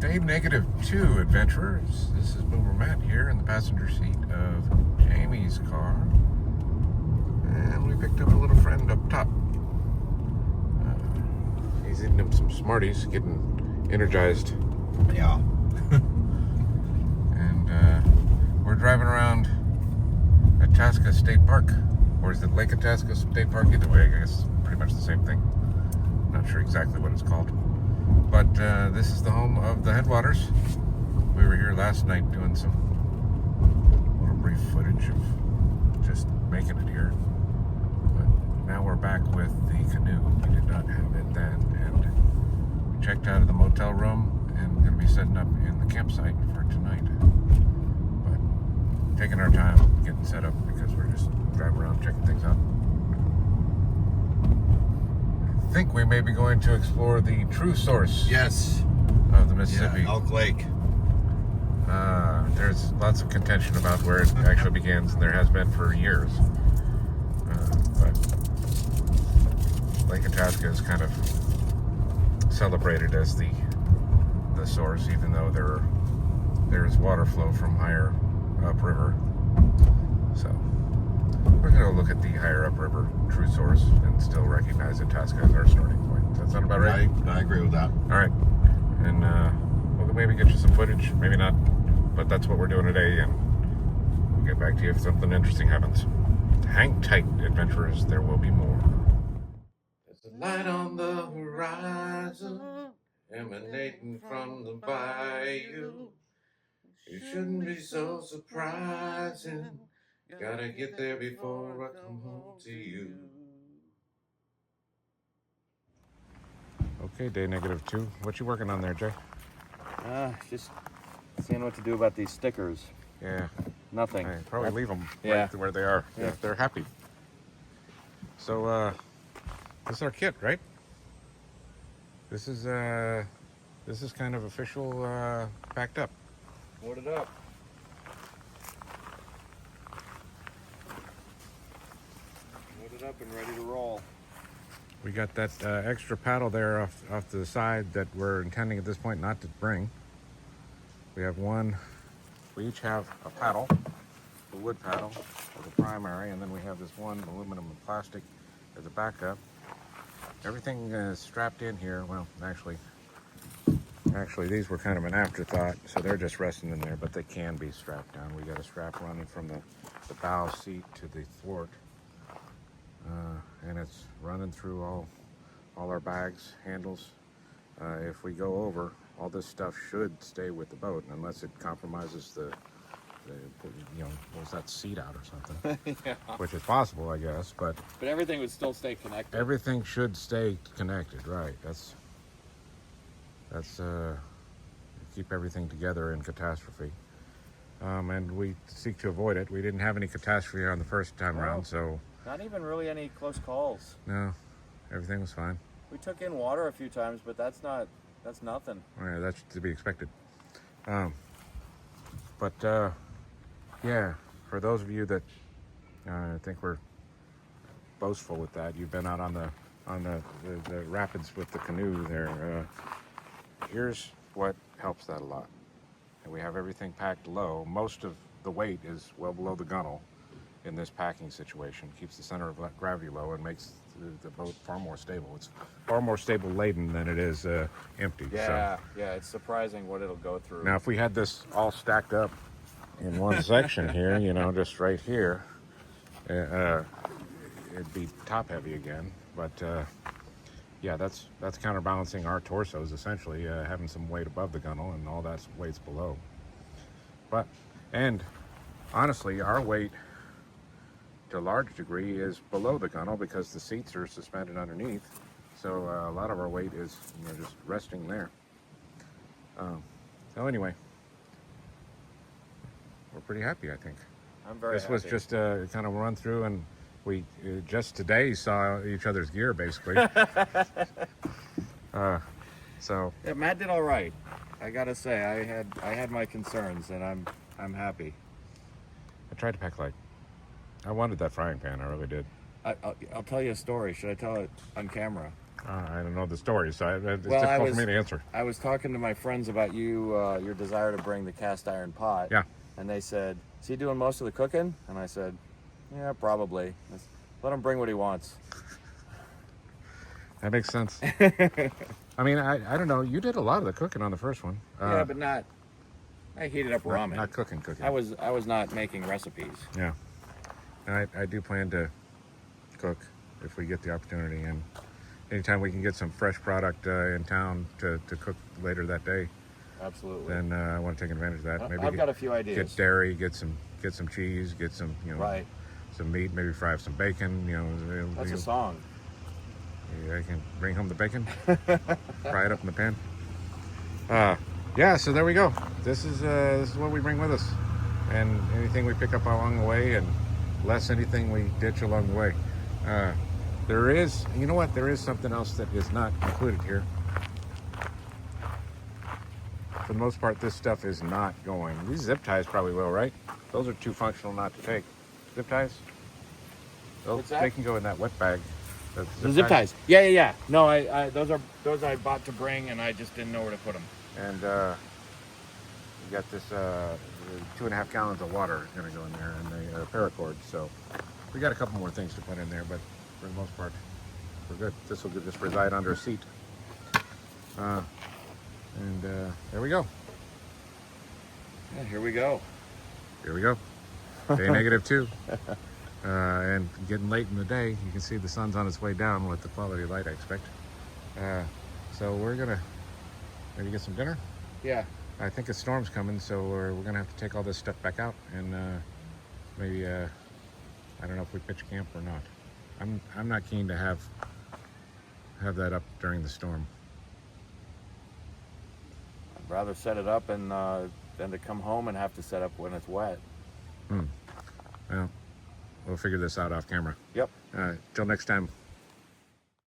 Day -2, adventurers. This is Boomer Matt here in the passenger seat of Jamie's car. And we picked up a little friend up top. He's eating him some Smarties, getting energized. Yeah. And we're driving around Itasca State Park. Or is it Lake Itasca State Park? Either way, I guess pretty much the same thing. Not sure exactly what it's called. But this is the home of the Headwaters. We were here last night doing some little brief footage of just making it here. But now we're back with the canoe. We did not have it then. And we checked out of the motel room and we're going to be setting up in the campsite for tonight. But taking our time getting set up because we're just driving around checking things out. I think we may be going to explore the true source Yes. of the Mississippi. Yeah, Elk Lake. There's lots of contention about where it actually begins, and there has been for years. But Lake Itasca is kind of celebrated as the source, even though there's water flow from higher upriver. So we're going to look at the higher upriver true source and still recognize Itasca as our starting point. Does that sound about right? I agree with that. All right. And we'll maybe get you some footage. Maybe not. But that's what we're doing today. And we'll get back to you if something interesting happens. Hang tight, adventurers. There will be more. There's a light on the horizon emanating from the bayou. It shouldn't be so surprising. Gotta get there before I come home to you. Okay, day -2. What you working on there, Jay? Just seeing what to do about these stickers. Yeah. Nothing. I probably leave them Yeah. right where they are. Yeah. If they're happy. So, this is our kit, right? This is kind of official, packed up. Load it up. Load it up and ready to roll. We got that extra paddle there off to the side that we're intending at this point not to bring. We have one. We each have a paddle, a wood paddle for the primary, and then we have this one aluminum and plastic as a backup. Everything is strapped in here. Well, actually these were kind of an afterthought, so they're just resting in there, but they can be strapped down. We got a strap running from the bow seat to the thwart. And it's running through all our bags, handles. If we go over, all this stuff should stay with the boat unless it compromises the pulls that seat out or something. Yeah. Which is possible, I guess, but everything would still stay connected. everything should stay connected, right? That's keep everything together in catastrophe. And we seek to avoid it. We didn't have any catastrophe on the first time around, so Not even really any close calls. no, everything was fine. We took in water a few times, but that's nothing. Yeah, that's to be expected. Yeah, for those of you that think we're boastful with that, you've been out on the rapids with the canoe there. Here's what helps that a lot. And we have everything packed low. Most of the weight is well below the gunnel in this packing situation. Keeps the center of gravity low and makes the boat far more stable. It's far more stable laden than it is empty. Yeah, it's surprising what it'll go through. Now, if we had this all stacked up in one section here, just right here, it'd be top heavy again. But yeah, that's counterbalancing our torsos essentially, having some weight above the gunnel and all that weight's below. And honestly, our weight to a large degree is below the gunnel because the seats are suspended underneath. So a lot of our weight is just resting there. So anyway, we're pretty happy, I think. I'm very happy. This was just a kind of run through, and we just today saw each other's gear basically. So Yeah, Matt did all right. I gotta say, I had my concerns, and I'm happy. I tried to pack light. I wanted that frying pan, I really did. I'll tell you a story. Should I tell it on camera? I don't know the story, so it's Well, difficult for me to answer. I was talking to my friends about your desire to bring the cast iron pot. Yeah. And they said, "Is he doing most of the cooking?" And I said, "Yeah, probably. Let him bring what he wants." That makes sense. I mean, I don't know. You did a lot of the cooking on the first one. Yeah, but not. I heated up ramen. Not cooking. I was not making recipes. Yeah. I do plan to cook if we get the opportunity, and anytime we can get some fresh product in town to cook later that day, Absolutely. then I want to take advantage of that. I've got a few ideas. Get dairy, get some cheese, get some Right. some meat, maybe fry up some bacon. That's a song. I can bring home the bacon, fry it up in the pan. Yeah, so there we go. This is what we bring with us, and anything we pick up along the way, and less anything we ditch along the way. There is, you know what? There is something else that is not included here. For the most part, this stuff is not going. These zip ties probably will, right? Those are too functional not to take. Zip ties? What's that? They can go in that wet bag. The zip ties. Yeah. No, I those I bought to bring, and I just didn't know where to put them. And we got this 2.5 gallons of water going to go in there, and the paracord. So we got a couple more things to put in there, but for the most part, we're good. This will just reside under a seat. And there we go. Yeah, here we go. Here we go. Day -2. And getting late in the day, you can see the sun's on its way down with the quality of light I expect. So we're gonna maybe get some dinner. Yeah. I think a storm's coming, so we're gonna have to take all this stuff back out, and maybe I don't know if we pitch camp or not. I'm not keen to have that up during the storm. I'd rather set it up and than to come home and have to set up when it's wet. Well, we'll figure this out off camera. Yep. Till next time.